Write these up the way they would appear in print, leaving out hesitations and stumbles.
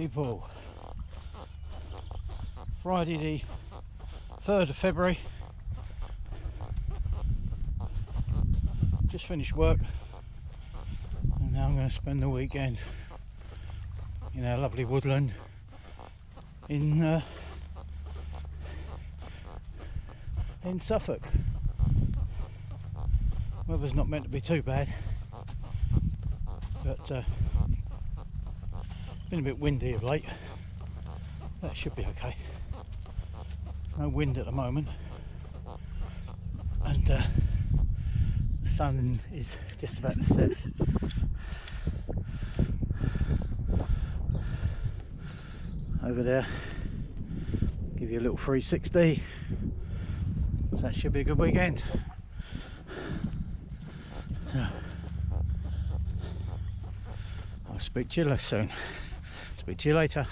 people. Friday the 3rd of February. Just finished work and now I'm going to spend the weekend in our lovely woodland in Suffolk. Weather's not meant to be too bad, but been a bit windy of late. That should be okay. There's no wind at the moment, and the sun is just about to set. Over there, give you a little 360. So that should be a good weekend. So, I'll speak to you soon. Speak to you later.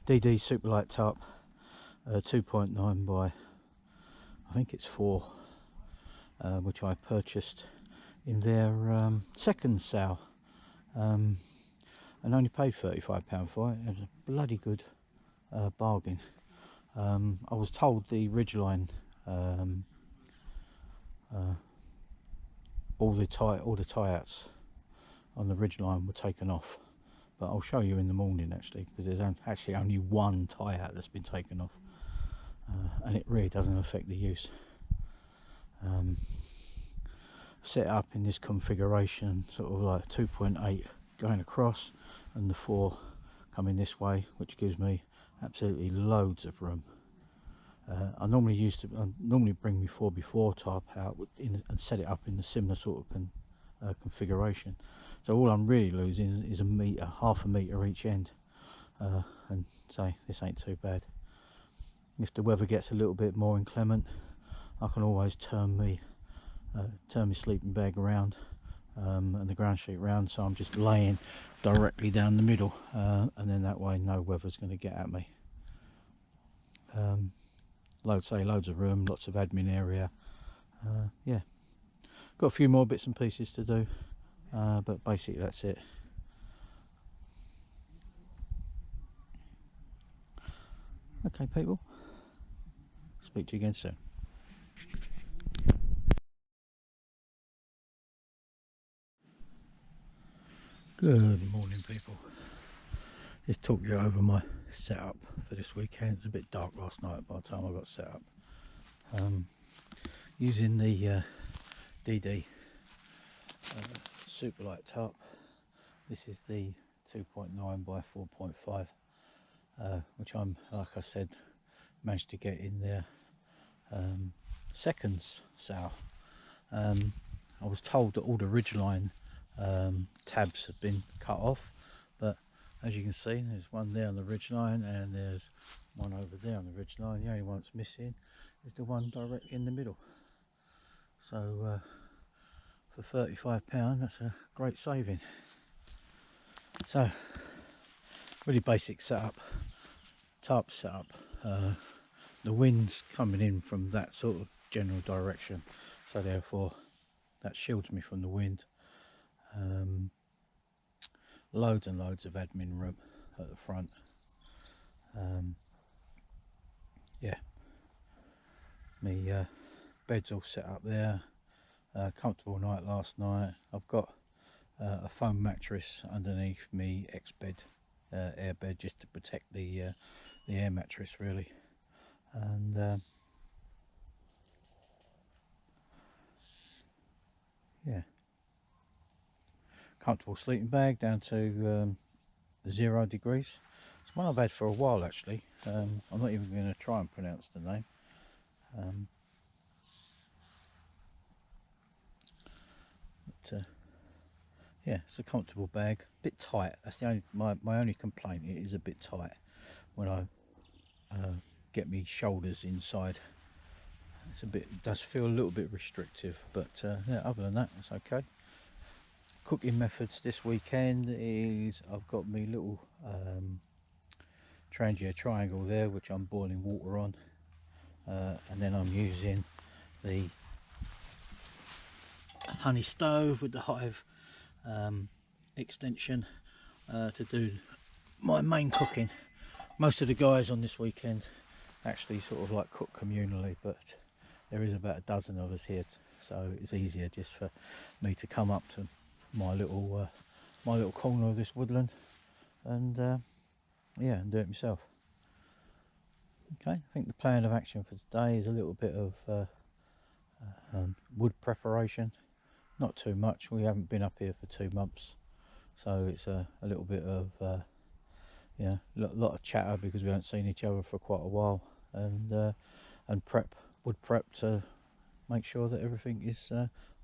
The DD Superlight tarp, 2.9 by I think it's 4, which I purchased in their second sale, and only paid £35 for it. It was a bloody good bargain. I was told the ridgeline, all the tie-outs on the ridgeline were taken off. But I'll show you in the morning actually, because there's actually only one tie out that's been taken off, and it really doesn't affect the use. Set up in this configuration, sort of like 2.8 going across and the 4 coming this way, which gives me absolutely loads of room. I normally bring my 4x4 tarp out and set it up in a similar sort of configuration. So all I'm really losing is a metre, half a metre each end, and say this ain't too bad. If the weather gets a little bit more inclement, I can always turn my sleeping bag around and the ground sheet round, so I'm just laying directly down the middle, and then that way no weather's going to get at me. Loads of room, lots of admin area. Yeah, got a few more bits and pieces to do, but basically that's it. Okay people, speak to you again soon. Good morning people. just talk you over my setup for this weekend. It was a bit dark last night by the time I got set up. Using the DD Superlight tarp. This is the 2.9 by 4.5, which I'm, like I said, managed to get in there seconds south. I was told that all the ridgeline tabs have been cut off, but as you can see, there's one there on the ridgeline and there's one over there on the ridgeline. The only one that's missing is the one directly in the middle. So for £35, that's a great saving. So really basic setup, tarp setup. The wind's coming in from that sort of general direction, so therefore that shields me from the wind. Loads and loads of admin room at the front. Yeah, my bed's all set up there. Comfortable night last night. I've got a foam mattress underneath me ex-bed, air bed, just to protect the air mattress really. And yeah, comfortable sleeping bag down to 0 degrees. It's one I've had for a while actually. I'm not even going to try and pronounce the name. Yeah, it's a comfortable bag. A bit tight. That's the only my only complaint. It is a bit tight when I get me shoulders inside. It's a bit, it does feel a little bit restrictive, but yeah, other than that, it's okay. Cooking methods this weekend is I've got me little Trangia triangle there, which I'm boiling water on, and then I'm using the honey stove with the hive extension to do my main cooking. Most of the guys on this weekend actually sort of like cook communally, but there is about a dozen of us here, so it's easier just for me to come up to my little corner of this woodland and yeah, and do it myself. Okay, I think the plan of action for today is a little bit of wood preparation. Not too much. We haven't been up here for 2 months, so it's a little bit of yeah, lot of chatter because we haven't seen each other for quite a while, and wood prep to make sure that everything is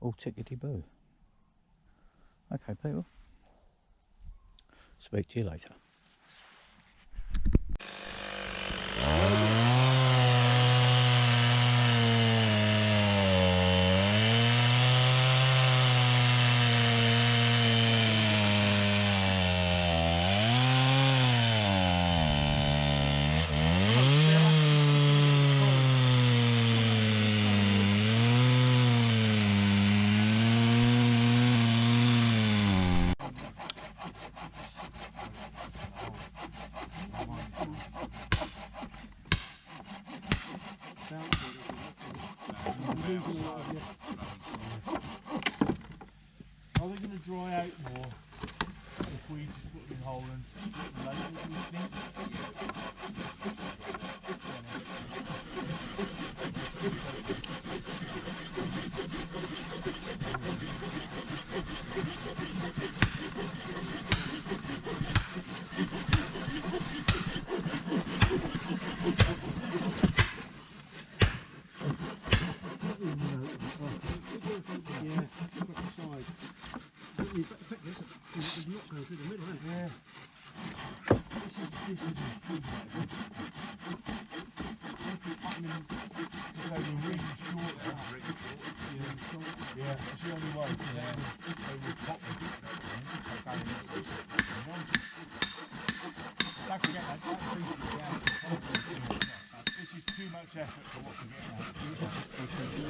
all tickety-boo. Okay people, speak to you later. Are they going to dry out more if we just put them in whole and split them later, do you think? This is too much effort for what we're getting at.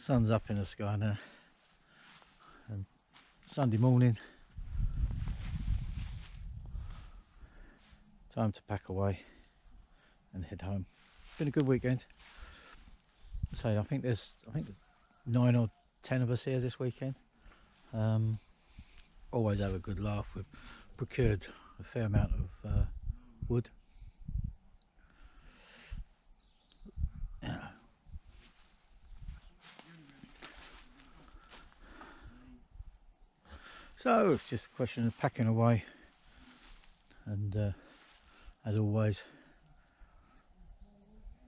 Sun's up in the sky now, and Sunday morning, time to pack away and head home. Been a good weekend. So I think there's 9 or 10 of us here this weekend. Always have a good laugh. We've procured a fair amount of wood. So it's just a question of packing away, and as always,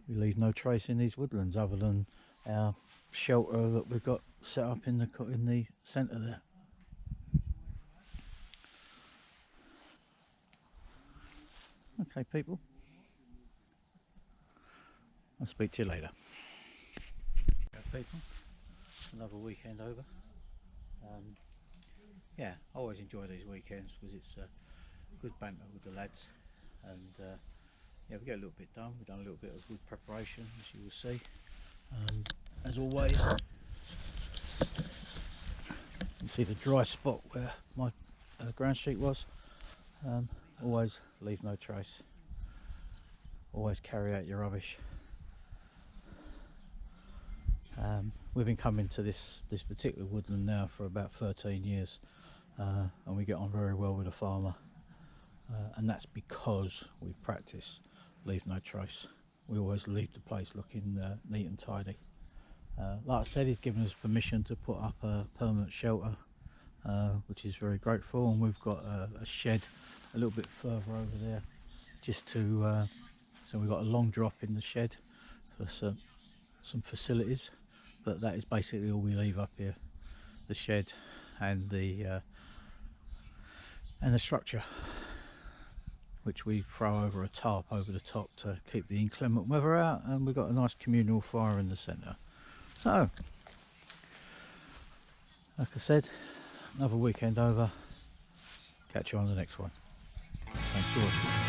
we leave no trace in these woodlands other than our shelter that we've got set up in the centre there. Okay, people, I'll speak to you later. Okay, people, another weekend over. Yeah, I always enjoy these weekends because it's good banter with the lads, and yeah, we get a little bit done. We've done a little bit of wood preparation, as you will see. As always, you see the dry spot where my ground sheet was. Always leave no trace. Always carry out your rubbish. We've been coming to this particular woodland now for about 13 years, and we get on very well with the farmer, and that's because we've practiced leave no trace. We always leave the place looking neat and tidy. Like I said, he's given us permission to put up a permanent shelter, which is very grateful, and we've got a shed a little bit further over there, just to so we've got a long drop in the shed for some facilities, but that is basically all we leave up here: the shed and the structure, which we throw over a tarp over the top to keep the inclement weather out, and we've got a nice communal fire in the centre. So, like I said, another weekend over. Catch you on the next one. Thanks for watching.